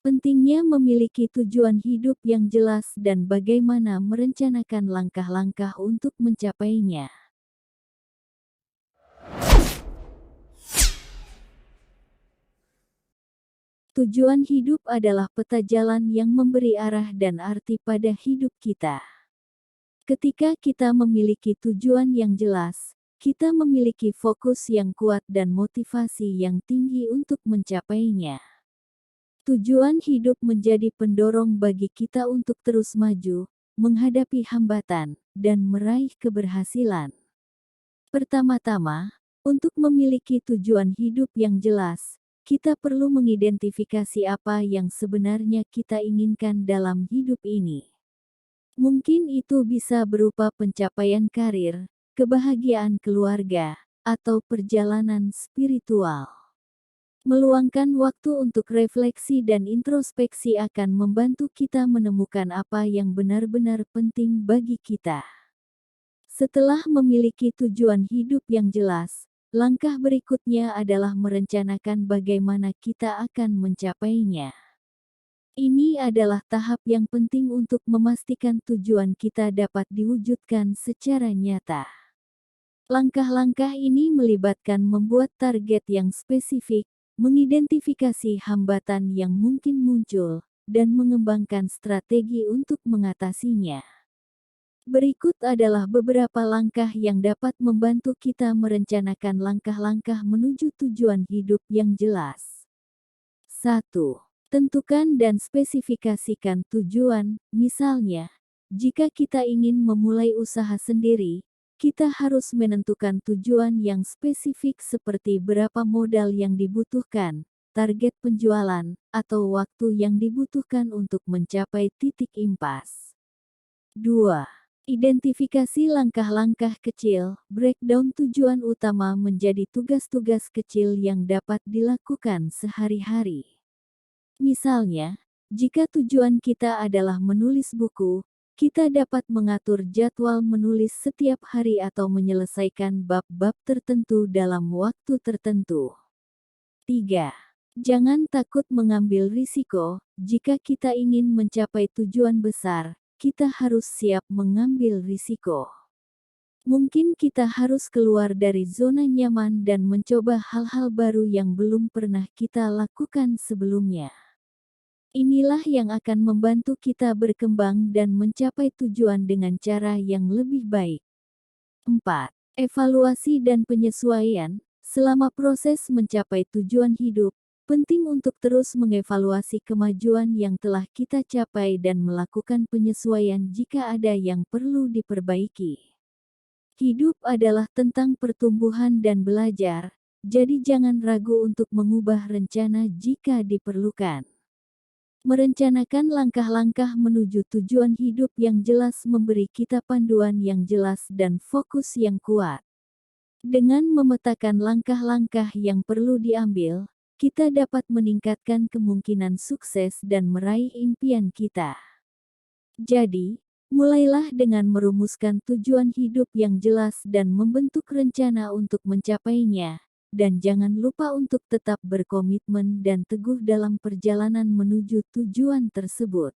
Pentingnya memiliki tujuan hidup yang jelas dan bagaimana merencanakan langkah-langkah untuk mencapainya. Tujuan hidup adalah peta jalan yang memberi arah dan arti pada hidup kita. Ketika kita memiliki tujuan yang jelas, kita memiliki fokus yang kuat dan motivasi yang tinggi untuk mencapainya. Tujuan hidup menjadi pendorong bagi kita untuk terus maju, menghadapi hambatan, dan meraih keberhasilan. Pertama-tama, untuk memiliki tujuan hidup yang jelas, kita perlu mengidentifikasi apa yang sebenarnya kita inginkan dalam hidup ini. Mungkin itu bisa berupa pencapaian karir, kebahagiaan keluarga, atau perjalanan spiritual. Meluangkan waktu untuk refleksi dan introspeksi akan membantu kita menemukan apa yang benar-benar penting bagi kita. Setelah memiliki tujuan hidup yang jelas, langkah berikutnya adalah merencanakan bagaimana kita akan mencapainya. Ini adalah tahap yang penting untuk memastikan tujuan kita dapat diwujudkan secara nyata. Langkah-langkah ini melibatkan membuat target yang spesifik, mengidentifikasi hambatan yang mungkin muncul, dan mengembangkan strategi untuk mengatasinya. Berikut adalah beberapa langkah yang dapat membantu kita merencanakan langkah-langkah menuju tujuan hidup yang jelas. 1. Tentukan dan spesifikasikan tujuan, misalnya, jika kita ingin memulai usaha sendiri, kita harus menentukan tujuan yang spesifik seperti berapa modal yang dibutuhkan, target penjualan, atau waktu yang dibutuhkan untuk mencapai titik impas. 2. Identifikasi langkah-langkah kecil, breakdown tujuan utama menjadi tugas-tugas kecil yang dapat dilakukan sehari-hari. Misalnya, jika tujuan kita adalah menulis buku, kita dapat mengatur jadwal menulis setiap hari atau menyelesaikan bab-bab tertentu dalam waktu tertentu. 3. Jangan takut mengambil risiko. Jika kita ingin mencapai tujuan besar, kita harus siap mengambil risiko. Mungkin kita harus keluar dari zona nyaman dan mencoba hal-hal baru yang belum pernah kita lakukan sebelumnya. Inilah yang akan membantu kita berkembang dan mencapai tujuan dengan cara yang lebih baik. 4. Evaluasi dan penyesuaian. Selama proses mencapai tujuan hidup, penting untuk terus mengevaluasi kemajuan yang telah kita capai dan melakukan penyesuaian jika ada yang perlu diperbaiki. Hidup adalah tentang pertumbuhan dan belajar, jadi jangan ragu untuk mengubah rencana jika diperlukan. Merencanakan langkah-langkah menuju tujuan hidup yang jelas memberi kita panduan yang jelas dan fokus yang kuat. Dengan memetakan langkah-langkah yang perlu diambil, kita dapat meningkatkan kemungkinan sukses dan meraih impian kita. Jadi, mulailah dengan merumuskan tujuan hidup yang jelas dan membentuk rencana untuk mencapainya. Dan jangan lupa untuk tetap berkomitmen dan teguh dalam perjalanan menuju tujuan tersebut.